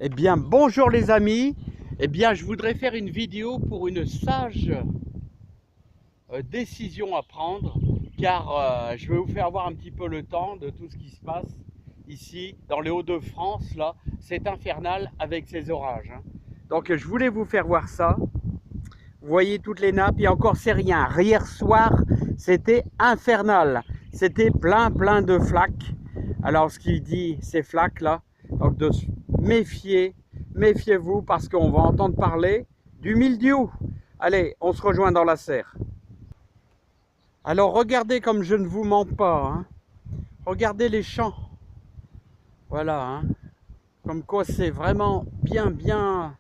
Eh bien, bonjour les amis. Eh bien, je voudrais faire une vidéo pour une sage décision à prendre, car je vais vous faire voir un petit peu le temps de tout ce qui se passe ici, dans les Hauts-de-France. Là, c'est infernal avec ces orages, hein. Donc, je voulais vous faire voir ça. Vous voyez toutes les nappes, et encore c'est rien. Hier soir, c'était infernal. C'était plein de flaques. Alors, ce qui dit ces flaques là, donc de se méfier, méfiez-vous parce qu'on va entendre parler du mildiou. Allez, on se rejoint dans la serre. Alors, regardez comme je ne vous mens pas, hein. Regardez les champs. Voilà, hein. Comme quoi c'est vraiment bien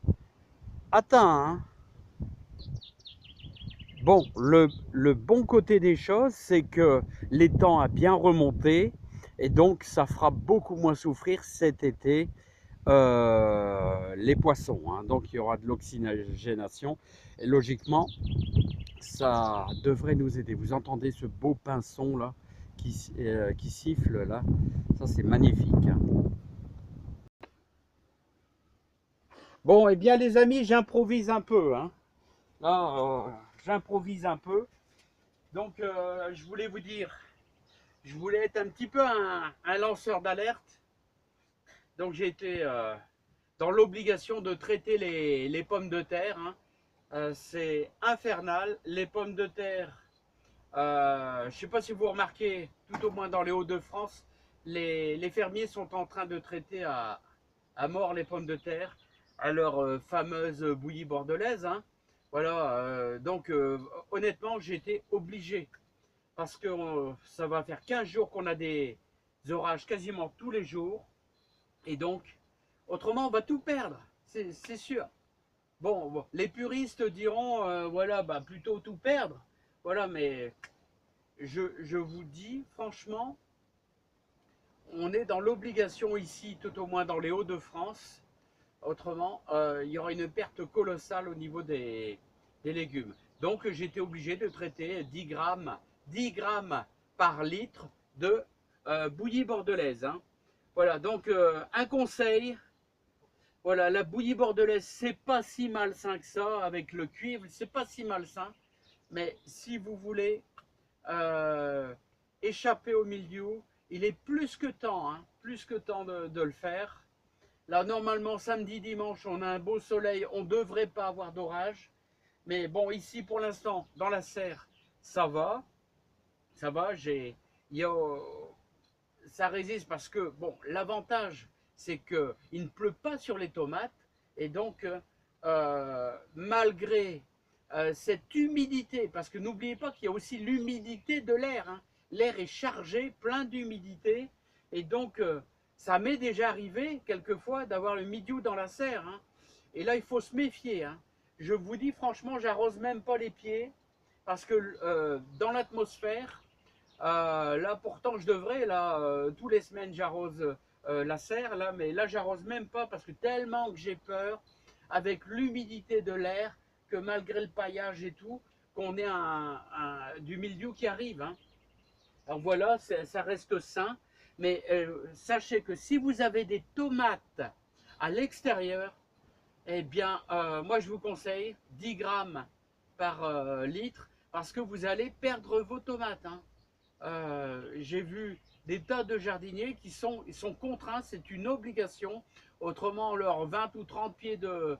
atteint, hein. Bon, le bon côté des choses, c'est que l'étang a bien remonté et donc ça fera beaucoup moins souffrir cet été les poissons, hein. Donc il y aura de l'oxygénation et logiquement, ça devrait nous aider. Vous entendez ce beau pinson là qui siffle là? Ça c'est magnifique, hein. Bon, et bien les amis, j'improvise un peu, hein. Là, j'improvise un peu. Donc je voulais vous dire, je voulais être un petit peu un lanceur d'alerte. Donc j'ai été dans l'obligation de traiter les pommes de terre, hein. C'est infernal. Les pommes de terre, je ne sais pas si vous remarquez, tout au moins dans les Hauts-de-France, les fermiers sont en train de traiter à mort les pommes de terre à leur fameuse bouillie bordelaise, hein. Voilà, donc honnêtement, j'ai été obligé parce que ça va faire 15 jours qu'on a des orages quasiment tous les jours. Et donc, autrement, on va tout perdre, c'est sûr. Bon, les puristes diront, voilà, bah, plutôt tout perdre. Voilà, mais je vous dis, franchement, on est dans l'obligation ici, tout au moins dans les Hauts-de-France. Autrement, il y aura une perte colossale au niveau des légumes. Donc, j'ai été obligé de traiter 10 grammes par litre de bouillie bordelaise, hein. Voilà, donc un conseil, voilà, la bouillie bordelaise, c'est pas si malsain que ça, avec le cuivre, c'est pas si malsain, mais si vous voulez euh, échapper au mildiou, il est plus que temps, hein, plus que temps de le faire. Là, normalement, samedi, dimanche, on a un beau soleil, on ne devrait pas avoir d'orage, mais bon, ici, pour l'instant, dans la serre, ça va, il y a, ça résiste parce que, bon, l'avantage, c'est qu'il ne pleut pas sur les tomates. Et donc, malgré cette humidité, parce que n'oubliez pas qu'il y a aussi l'humidité de l'air, hein. L'air est chargé, plein d'humidité. Et donc, ça m'est déjà arrivé, quelquefois, d'avoir le mildiou dans la serre, hein. Et là, il faut se méfier, hein. Je vous dis, franchement, j'arrose même pas les pieds, parce que dans l'atmosphère, là, pourtant, je devrais, là, tous les semaines, j'arrose la serre, là, mais là, j'arrose même pas parce que tellement que j'ai peur, avec l'humidité de l'air, que malgré le paillage et tout, qu'on ait du mildiou qui arrive, hein. Alors voilà, ça reste sain, mais sachez que si vous avez des tomates à l'extérieur, eh bien, moi, je vous conseille 10 grammes par litre parce que vous allez perdre vos tomates, hein. J'ai vu des tas de jardiniers ils sont contraints, c'est une obligation. Autrement, leurs 20 ou 30 pieds de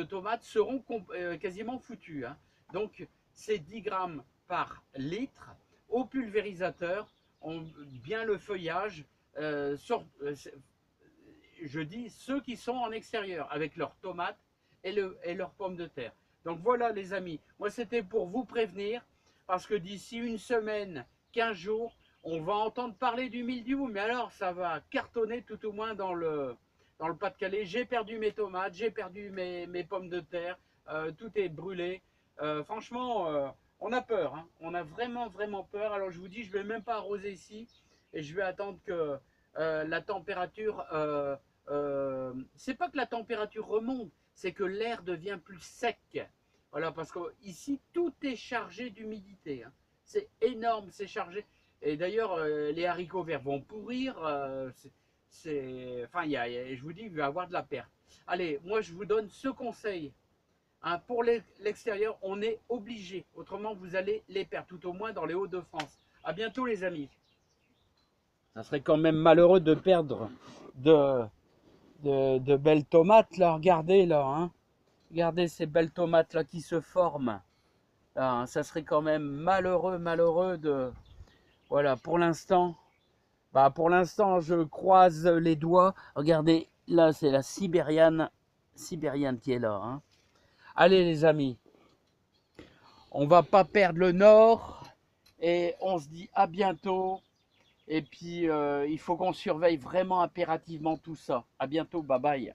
tomates seront quasiment foutus, hein. Donc, c'est 10 grammes par litre au pulvérisateur, bien le feuillage. Je dis ceux qui sont en extérieur avec leurs tomates et leurs pommes de terre. Donc voilà les amis, moi c'était pour vous prévenir parce que d'ici une semaine, 15 jours, on va entendre parler du mildiou, mais alors ça va cartonner tout au moins dans le Pas-de-Calais. J'ai perdu mes tomates, j'ai perdu mes pommes de terre, tout est brûlé. Franchement, on a peur, hein. On a vraiment peur. Alors je vous dis, je ne vais même pas arroser ici et je vais attendre que la température c'est pas que la température remonte, c'est que l'air devient plus sec. Voilà, parce que ici tout est chargé d'humidité, hein. C'est énorme, c'est chargé. Et d'ailleurs, les haricots verts vont pourrir. enfin, je vous dis, il va y avoir de la perte. Allez, moi je vous donne ce conseil. Hein, pour l'extérieur, on est obligé. Autrement, vous allez les perdre, tout au moins dans les Hauts-de-France. À bientôt les amis. Ça serait quand même malheureux de perdre de belles tomates là. Regardez là. Hein. Regardez ces belles tomates là qui se forment. Là, hein, ça serait quand même malheureux de... Voilà, pour l'instant, je croise les doigts. Regardez, là, c'est la sibériane qui est là. Hein. Allez, les amis, on va pas perdre le nord et on se dit à bientôt. Et puis, il faut qu'on surveille vraiment impérativement tout ça. À bientôt, bye bye.